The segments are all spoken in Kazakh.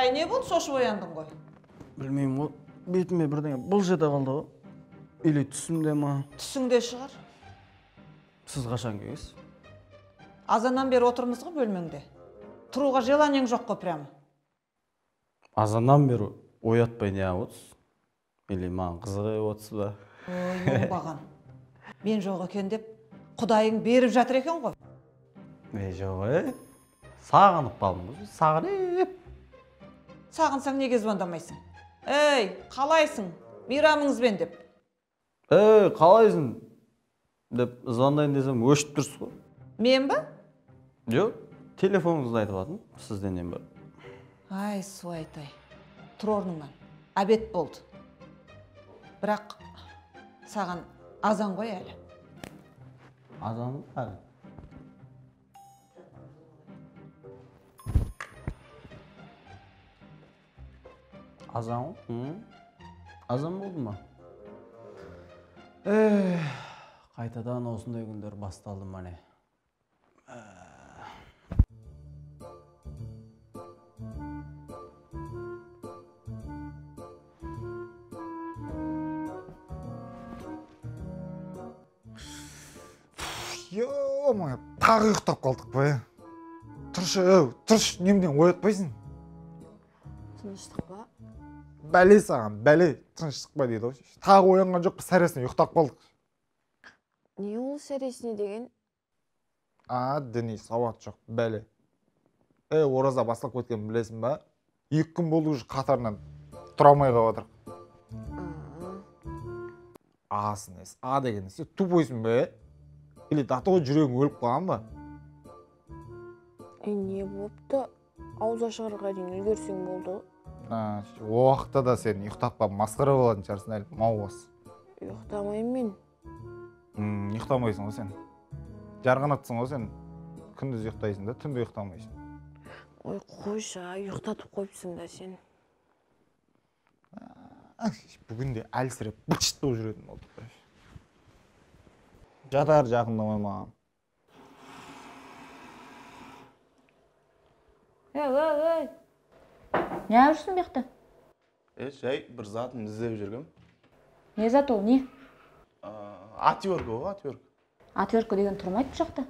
Ай, не болды, шошып ояндың ғой? Білмеймін ғой, бетіме бірдеңе бұлж ете қалды ғой. Или түсімде ма? Түсіңде шығар. Сіз қашан келесіз? Азаннан бері отырмыз ғой бөлмеңде. Тұруға желаниең жоқ қой прямо. Азаннан бері оятпай не отырсыз? Или маған қызық отырсыз ба? Ой, оңбаған. Мен жоқ екен деп, құдайың беріп жатыр екен ғой. Жоқ, сағынып қалдым, сағынып. Сағынсаң неге звондамайсың? Ей, қалайсың? Мейрамыңызбен деп. Қалайсың? Деп звондайын десем өшіп тұрсыз ғой. Мен ба? Жоқ, телефоныңызды айтып жатырмын, сізден бар. Ай, суайтай. Тұр орныңнан. Обед болды. Бірақ саған азан ғой әлі. Азан әлі? Азан ғой? Азан болды ма? Қайтадан осындай күндер басталды мане. Ё-моё, тағы ұйықтап қалдық па? Тұршы, немден оятпайсың? Тыныштық па? Бәле саған, бәле, тыныштық па дейді ғой. Тағы оянған жоқ, сәресіне ұйықтап қалдық. Не ол сәресіне деген? Діни сауат жоқ, бәле. Ораза басталып кеткен білесің ба? 2 күн болды уже қатарынан тұра алмай қалып жатыр. Асын ес, деген сен тупойсың ба? Или датығы жүрегің өліп қалған ба? Не болыпты? Ауыз ашарға дейін үлгерсең болды. О уақытта да сен ұйықтап қалып масқара болатын шығарсың әлі, мауыз. Ұйықтамаймын мен. Ұйықтамайсың ғой сен. Жарғанатсың ғой сен. Күндіз ұйықтайсың да, түнде ұйықтамайсың. Ой, қойшы, ұйықтатып қойыпсың да сен. Бүгінде әлсіреп бычыт болып жүретін болды. Жатар жақындамай маған. Ой. Не жүрсің беқті? Жай бір затын іздеп жүргем. Не зат ол, не? Отвертка ғой, отвертка. Отвертка деген тұрмайды бұл жақта.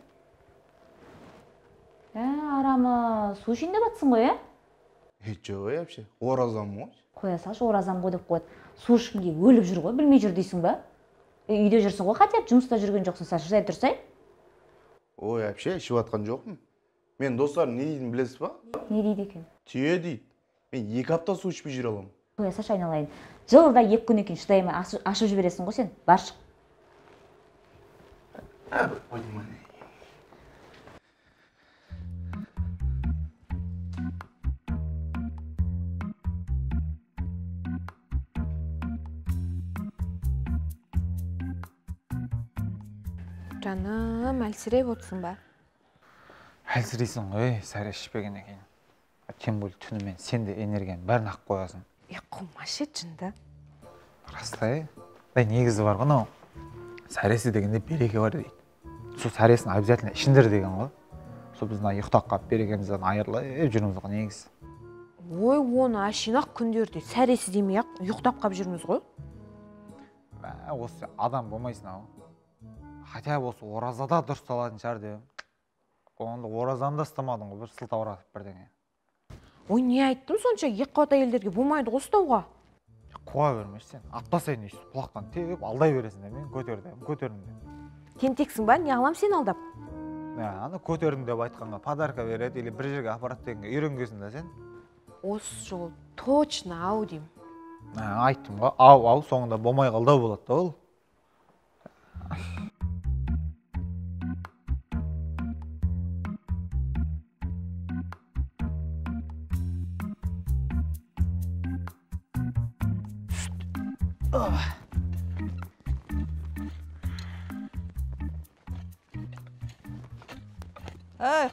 Арамы су ішінде батсың ғой, Жоқ, вообще. Оразам ғой. Қоя салшы, оразам ғой деп қойды. Су ішкімге өліп жүр ғой, білмей жүр дейсің ба? Үйде жүрсің ғой, хотя жұмыста жүрген жоқсың, сашы жай тұрсай. Ой, вообще, ішіп атқан жоқпын. Мен достарым не дейін білесіз ба? Не дейді екен? Түйе дейді. Мен 2 апта су ішпей жүре аламын. Қоя салшы, айналайын. Жылда 2 күннен кейін шыдаймай ашып жібересің ғой сен. Бар шық. Жаным, әлсіреп отырсың ба? Әлсірейсің ғой, сәрес ішпеген екен. Тем более түнімен сен де энергияны бәрін ақ қоясың. Қылмаш етшінді. Растай, негізі бар ғой, сәресі дегенде береке бар дейді. Сол сәресін обязательно ішіндір деген ғой. Сол біздің ұйықтап қалып берекемізден айырылып жүрміз ғой негізі. Ой, оны ашинақ күндерде сәресі демей ақ ұйықтап қалып жүрміз ғой. Осы адам болмайсың ау. Хотя осы оразада дұрыс салатын шығар деп. Онда оразаны да ұстамадың ғой, бір сылтауратып бірдеңе. Ой, не айттым сонша, екіқабат әйелдерге болмайды ғой ұстауға. Қуа бермеш сен, апта сайын өйстіп құлақтан тегіп алдай бересің де, мен көтердім деп. Тентексің ба, не алам сен алдап? Аны көтердім деп айтқанға подарка береді, или бір жерге апарат дегенге үйренгесің де сен. Осы жол точно ау дейм. Айттым ғой, ау, соңында болмай қалдау болады да ол.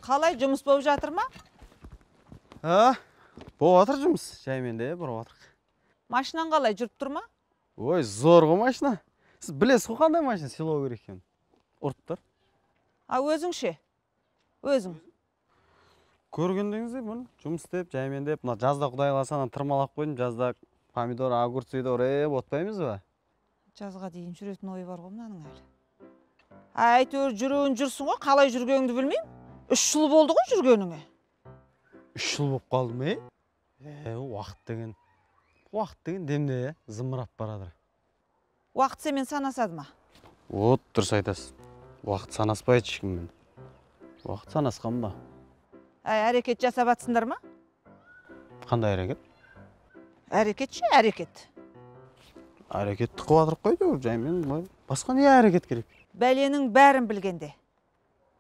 Қалай жұмыс болып жатыр ма? Болып жатыр жұмыс, жаймен де бұрып жатыр. Машинан қалай жүріп тұр ма? Ой, зор ғой машина. Сіз білесіз ғой қандай машина сыйлау керек екенін. Ұрып тұр. Өзің ше? Өзің? Көргендіңізде бұны жұмыс істеп, жаймендеп, мына жазда құдай қаласа тырмалап қойдым, жазда помидор, огурцыйды ореп отпаймыз ба? Жазға дейін жүретін ой бар ғой мынаның әлі. Әйтеуір жүрген жүрсің ғой, қалай жүргеніңді білмеймін. 3 жыл болды ғой жүргеніңе. 3 жыл болып қалды ма? Уақыт деген демде, зымырап барадыр. Уақыт семен санасады ма? Вот, дұрыс айтасыз. Уақыт санаспайды ешкіммен. Уақыт санасқан ба? Әрекет жасап атсыңдар ма? Қандай әрекет? Әрекет ше, әрекет. Әрекетті қуадырып қойды, жаймен басқа не әрекет керек? Бәленің бәрін білгенде.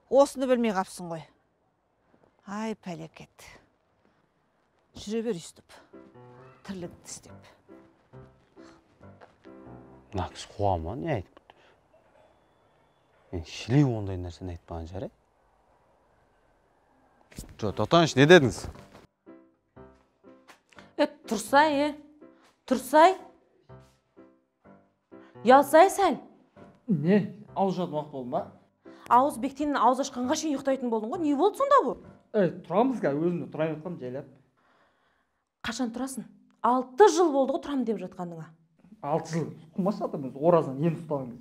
Осыны білмей қапсың ғой. Ай, пәлекет. Жүре бер үстіп. Тірлікті істеп. Нақыз қуама, не айтып бұд? Мен шілей ондай нәрсені айтпаған жары? Татаныш, не дедіңіз? Тұрсай, Тұрсай. Ялсай сәл. Не? Ауыз жатын уақыт болды ма? Ауыз бектеннің ауыз ашқанға шейін ұйықтайтын болдың ғой. Не болды сонда бұл? Тұрамыз ға, өзімді тұрайын отқам жайлап. Қашан тұрасың? 6 жыл болды ғой тұрам деп жатқандыңа. 6 жыл. Құмас жатырмыз, оразан ем ұстағыңыз.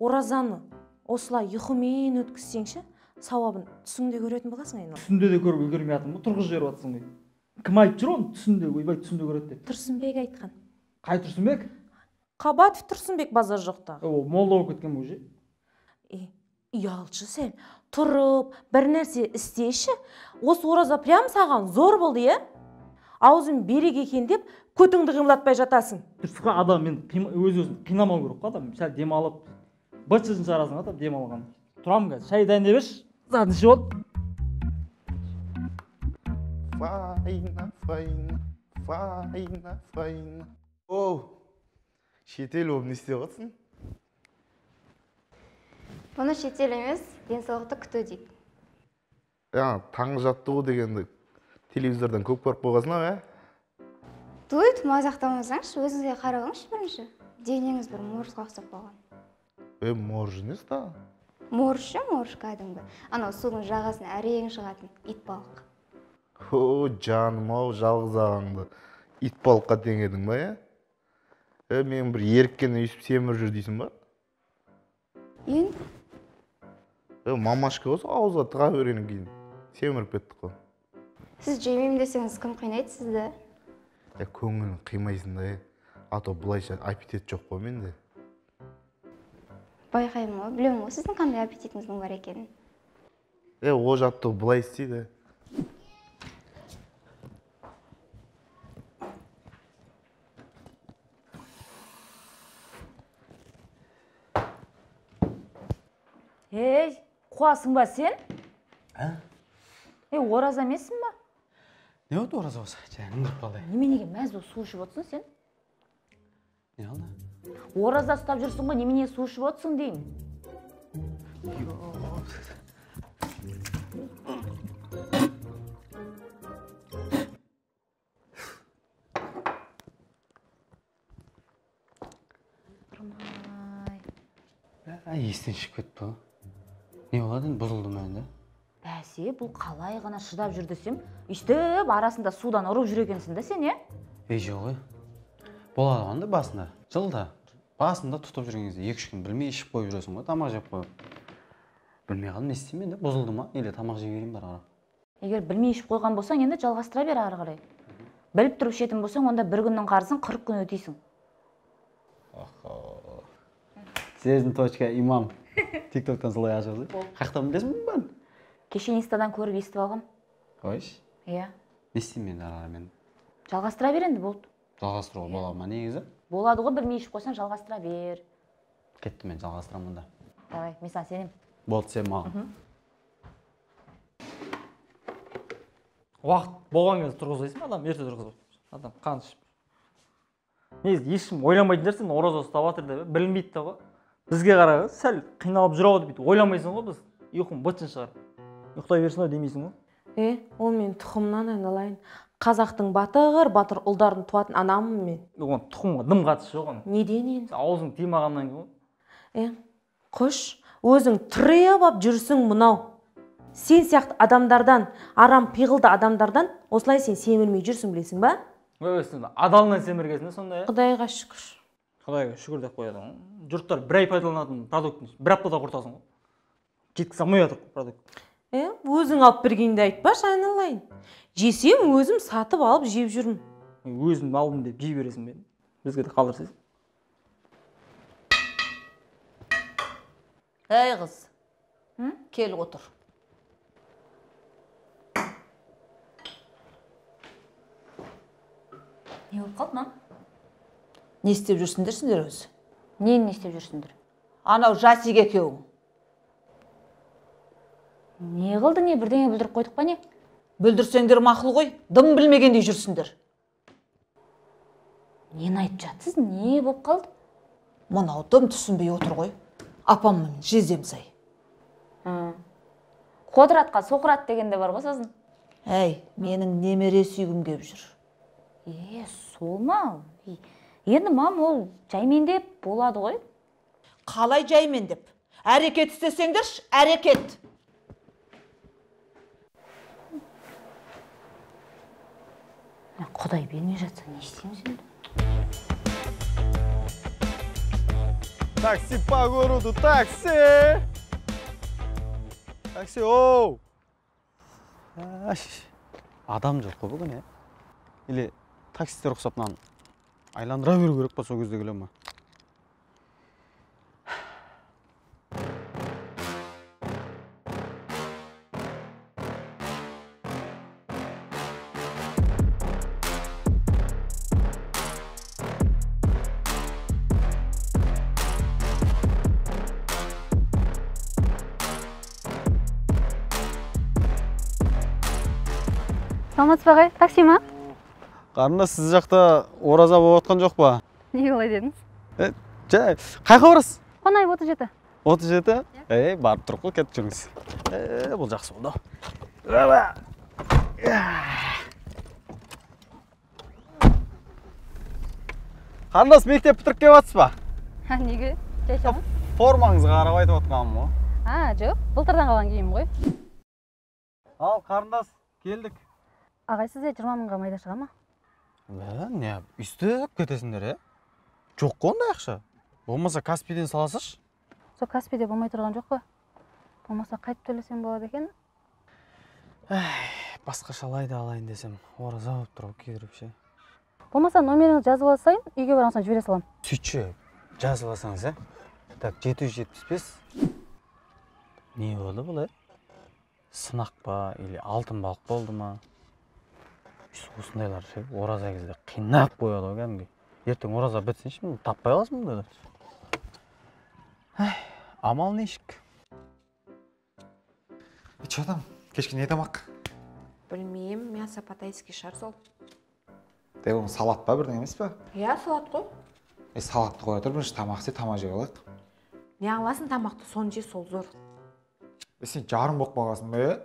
Оразаны осылай ұйқымен өткізсеңші, сауабын түсіңде көретін боласың айналып. Түсінде де көріп үлгермей жатырмын, тұрғыз жіберіп жатсың ғой. Кім айтып жүр оны түсінде, ойбай түсінде көреді деп. Тұрсынбек айтқан. Қай Тұрсынбек? Қабатов Тұрсынбек базар жоқта. О, молда болып кеткен бұл же. Ұялшы сен, тұрып, бір нәрсе істеші. Осы ораза прям саған зор болды, е? Аузын берек екен деп, көтіңді қимылатпай жатасың. Дұрысқа адам мен өз-өзін қинамау керек қой адам. Сәл демалып, быт-шытын шығарасың адам демалған. Тұрам қазір, шай дайындап еш, затын ішіп ол. Файна. Оу, шетел болып не істеп жатсың? Бұны шетел емес, денсаулықты күту дейді. Таңғы жаттығу дегенді телевизордан көп көріп қойғансың ау, Дуйт, мазақтамасаңшы, өзіңізге қарағыңызшы бірінші. Денеңіз бір моржға ұқсап қалған. Морж емес та? Морж кәдімгі. Анау судың жағасын әрең шығатын ит балық. Жаным ау, жалғыз ағаңды ит балыққа теңедің ба, мен бір еріккен өйсіп семір жүр дейсің ба? Енді? Мамашка болса ауызға тыға бергеннен кейін семіріп кеттік қой. Сіз жемеймін десеңіз кім қинайды сізді? Көңілін қимайсың да, ато бұлайша аппетит жоқ қой менде. Байқаймын ғой, білемін ғой, сіздің қандай аппетитіңіздің бар екенін. О жаттығы бұлай істейді. Қуасың ба сен? Ораза емессің ба? Не болды ораза болса? Жаңындырып қалай. Неменеге мәз болып су ішіп отырсың сен? Не алды? Ораза ұстап жүрсің ғой, неменеге су ішіп отырсың деймін. Естен шығып кетті бұл. Не болады, бұзылды ма енді? Бәсе, бұл қалай ғана шыдап жүр десем, үстіп арасында судан ұрып жүр екенсің да сен, Жоқ, болады ғанда басында. Жылда, басында тұтып жүрген кезде 2-3 күн білмей ішіп қойып жүресің ғой, тамақ жеп қойып. Білмей қалдым, не істеймін енді, бұзылды ма? Или тамақ жей берейін бар ара. Егер білмей ішіп қойған болсаң, енді жалғастыра бер ары қарай. Біліп тұрып ішетін болсаң, онда бір күннің қарызын 40 күн өтейсің. Сезім точка имам. Тиктоктан солай ашылды. Қақтан білесің бе бән? Кеше инстадан көріп естіп алғам. Қойш? Иә. Не істеймін енді ара мен? Жалғастыра бер енді болды. Жалғастыруға бола ма негізі? Болады ғой, білмей ішіп қойсаң жалғастыра бер. Кетті мен жалғастырамын да. Давай, мен саған сенем. Болды сен маған. Уақыт болған кезде тұрғызайсың, адам ерте тұрғызып. Адам қан ішіп. Негізі ешкім ойламайтын нәрсе, ораза ұстап жатыр деп білінбейді де ғой. Бізге қарағы сәл қиналып жүр ау деп ойламайсың ғой біз. Ұйқың бытшын шығар. Ұйықтай берсін ау демейсің ғой. Ол мен тұқымнан айналайын. Қазақтың батыр ұлдарын туатын анамын мен. Оған тұқымға дым қатысы жоқ оның. Неден енді? Аузың тимағаннан кейін ғой. Қош, өзің тіреп ап жүрсің мынау. Сен сияқты адамдардан, арам пиғылды адамдардан осылай сен семірмей жүрсің, білесің ба? Өйсің адалынан семіргесін сондай. Құдайға шүкір. Құдайға шүкір деп қояды. Жұрттар бір ай пайдаланатын продуктын бір аптада құртасың ғой. Жеткізе алмай жатыр продукт. Өзің алып бергенде айтпашы, айналайын. Жесем өзім сатып алып жеп жүрмін. Өзім алдым деп жей бересің бе? Бізге де қалдырсыз. Әй қыз, кел отыр. Не болып қалды, мам? Не істеп жүрсіңдер өзі? Нені не істеп жүрсіңдер? Анау Жасик екеуің. Не қылды, не бірдеңе бүлдіріп қойдық па не? Бүлдірсеңдер мақұл ғой, дым білмегендей жүрсіңдер. Нені айтып жатсыз, не болып қалды? Мынау дым түсінбей отыр ғой. Апамның жездем сай. Қодыратқа соқырат дегенде бар ғой сосын. Әй, менің немере сүйгім кеп жүр. Сол ма? Енді мам, ол жаймендеп болады ғой. Қалай жаймендеп? Әрекет істесеңдерші, әрекет. Құдай бермей жатса, не істейміз енді? Такси по городу, такси! Такси, оу! Адам жоқ қой бүгін, Или таксистер ұқсатынан айландыра беру керек па сол кезде келе ма? Саламатсыз ба ағай, такси ма? Қарындас, сіз жақта ораза болып отқан жоқ па? Неге олай дедіңіз? Қайқа барасыз? Қонайып 37. 37? Барып тұрып қой, кетіп жүріңіз. Бұл жақсы болды. Қарындас, мектеп бітіріп келіп жатсыз ба? Неге? Жайшамыз? Формаңызға қарап айтып отқаным ғой. Жоқ, былтырдан қалған киім ғой. Ал, қарындас, келдік. Ағай, сізде 20 мыңға майда шыға ма? Не, үстіп кетесіңдер, Жоқ қой ондай ақша. Болмаса Каспийден саласыш? Сол Каспийде болмай тұрған жоқ па? Болмаса қайтып төлесем болады екен? Басқашалай да алайын десем, ораза болып тұрып күйдіріп ше. Болмаса номеріңізді жазып алсайын, үйге барған соң жібере салам. Сөйтші, жазып алсаңыз, Так, 775. Не болды бұл, Сынақ па, или алтын балық болды ма? Осындайлар ше, ораза кезде қинап қояды ғой кәдімгі. Ертең ораза бітсінші, таппай қаласың мұндайлар. Амал нешік? Че там? Кешке не тамақ? Білмеймін, мясо по-тайски шығар сол. Оны салат па, бірдеңе емес па? Иә, салат қой. Салатты қоя тұр, бірінші тамақ істе, тамақ жей алайық. Не аласың тамақты, соны же сол зор. Сен жарым болып қалғансың ба,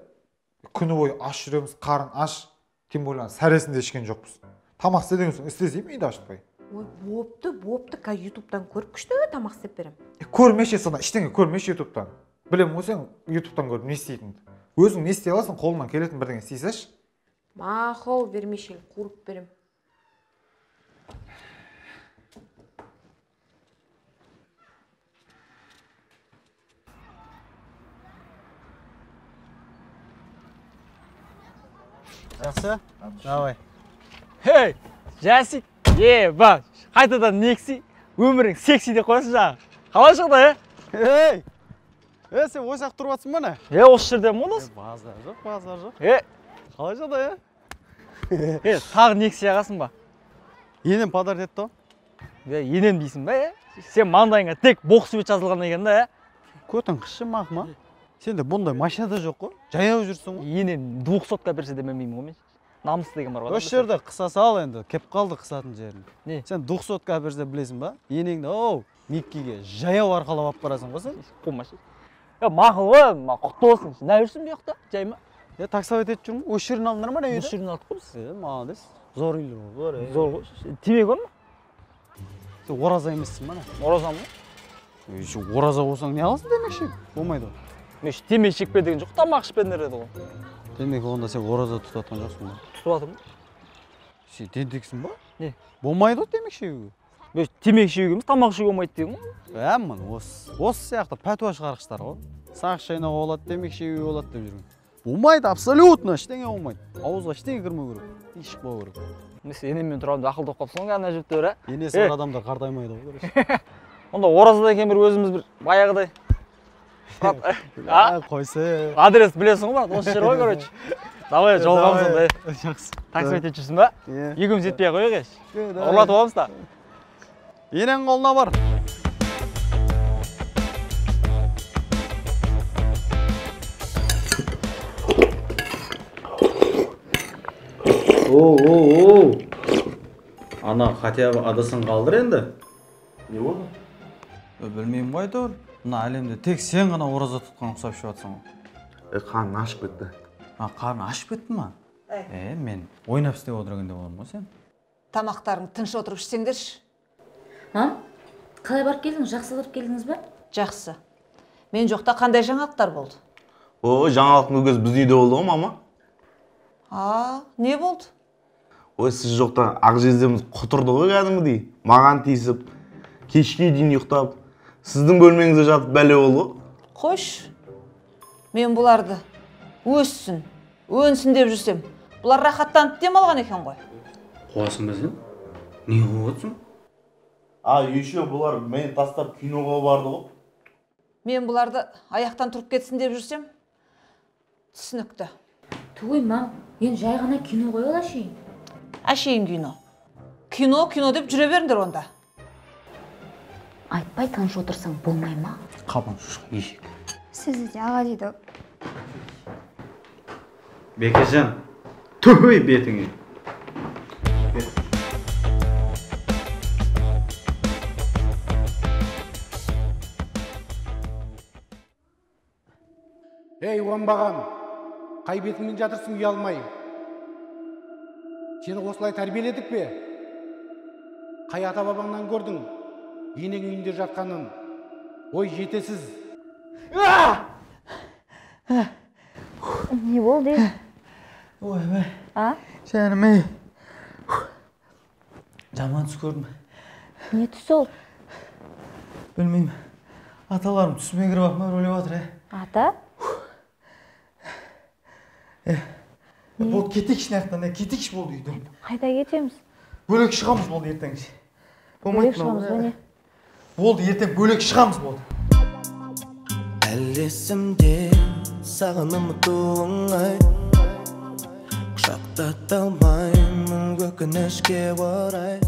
Күні бойы аш жүреміз, қарын аш. Тем более сәресінде ішкен жоқпыз. Тамақ істеден соң істесейм, үйді ашытпай. Ой, бопты, ка ютубтан көріп күшті тамақ істеп берем. Көрмеші сонда, іштеңе көрмеші ютубтан. Білем ғой сен ютубтан көріп не істейтінді. Өзің не істей аласың, қолыңнан келетін бірдеңе істейсәш? Мақұл, бермешел, қуырып берем. Жақсы? Давай. Хей, Жасик, ба, қайтадан некси, өмірің секси деп қойсын жаңа. Қалай шықты, Сен ойсақ тұрып атсың ба не? осы жерде мұныз? Базар жоқ. Қалай шықты, тағы некси ағасың ба? Енем подарок етті. Енем дейсің ба, Сен маңдайыңа тек боқ свет жазылған екен да, Көтің қышы мақма. Сенде бұндай машинада жоқ қой, жаяу жүрсің ғой. Енем 200-қа берсе демемеймін ғой мен. Намыс деген бар ғой. Осы жерде қыса сал енді, кеп қалды қысатын жерін. Не? Сен 200-қа берсе білесің ба? Енеңді, Меккеге жаяу арқалап алып барасың ғой сен. Қоймашы. Мақұл ғой, құтты болсын. Не жүрсің бұл жақта, жайма? Таксовет етіп жүрмін, осы жерін алдыңдар ма не үйді? Осы жерін алдық қой біз. Молодец. Зор үйлер ғой. Зор ғой. Темек бар ма? Сен ораза емессің ба не? Ораза ма? Ораза болсаң не аласың демекші? Болмайды ғой. мен темекі шекпе деген жоқ, тамақ ішпедім деді ғой. Демек онда сен ораза тұтып жатқан жоқсың ба? Тұтып жатырмын. Сен тентексің ба? Не? Болмайды ғой темекі шегуге. Мен темекі шегуге емес, тамақ жеуге болмайды деген ғой. Мін осы сияқты пәтуа шығарғыштар ғой. Сағыз шайнауға болады, темекі шегуге болады деп жүрген. Болмайды, абсолютно ештеңе болмайды. Ауызға ештеңе кірмеу керек. Ешік болу керек. Несі енеммен тұрамын, ақылды болып қалыпсың ғой, ана әжептәуір, ә? Енесі бар адамдар қартаймайды ғой. Онда оразада екен бір өзіміз бір баяғыдай. Қойсы. Адрес білесің ғой, брат, осы жер ғой, короче. Давай, жолығамыз онда. Жақсы. Такси етіп жүрсің ба? Екеуміз етпей қояйық еш. Ұрлатып аламыз да. Енең қолына бар. Оу. Ана хотя бы адасын қалдыр енді. Не болды? Білмеймін ғой әйтеуір. Мына әлемде тек сен ғана ораза тұтқан ұқсап ішіп жатсың ғой. Қарның ашып кетті. Қарның ашып кетті ма? Мен ойнап істеп отырғанда болам ғой сен. Тамақтарың тыныш отырып ішсеңдерші. Қалай барып келдіңіз? Жақсы отырып келдіңіз бе? Жақсы. Мен жоқта қандай жаңалықтар болды? Жаңалықтың өгіз біз үйде болды ғой, мама. Не болды? Сіз жоқта ақ жездеміз құтырды ғой кәдімгідей. Маған тиісіп, кешке дейін ұйықтап, сіздің бөлмеңізде жатып бәле болды. Қойш, мен бұларды өссін, өнсін деп жүрсем, бұлар рахаттанып демалған екен ғой. Қуасың ба сен? Не қылып отырсың? Еще бұлар мені тастап киноға барды ғой. Мен бұларды аяқтан тұрып кетсін деп жүрсем, түсінікті. Туй, мам, енді жай ғана кино қой ол әшейін. Әшейін кино. Кино деп жүре беріңдер онда. Айтпай тыныш отырсаң болмай ма? Қабан шұшық ешек. Сізді де аға дейді. Бекежан, түй бетіңе. Ей, оңбаған, қай бетіңмен жатырсың ұялмай? Сені осылай тәрбиеледік пе? Қай ата бабаңнан көрдің? Енең үйінде жатқанын. Ой, жетесіз. Не болды? Ой, сәнім, жаман түс көрдім. Не түс ол? Білмеймін. Аталарым түсіме кіріп ақмар өліп жатыр. Ата? Болды, кетекші нақтан, кетекші болды үйден. Қайда кетеміз? Бөлек шығамыз болды ертеңші. Бөлек шығамыз ба не? Болды, ертең бөлек шығамыз болды. Әлесімде сағыным туыңай, құшақтата алмаймын өкінішке орай.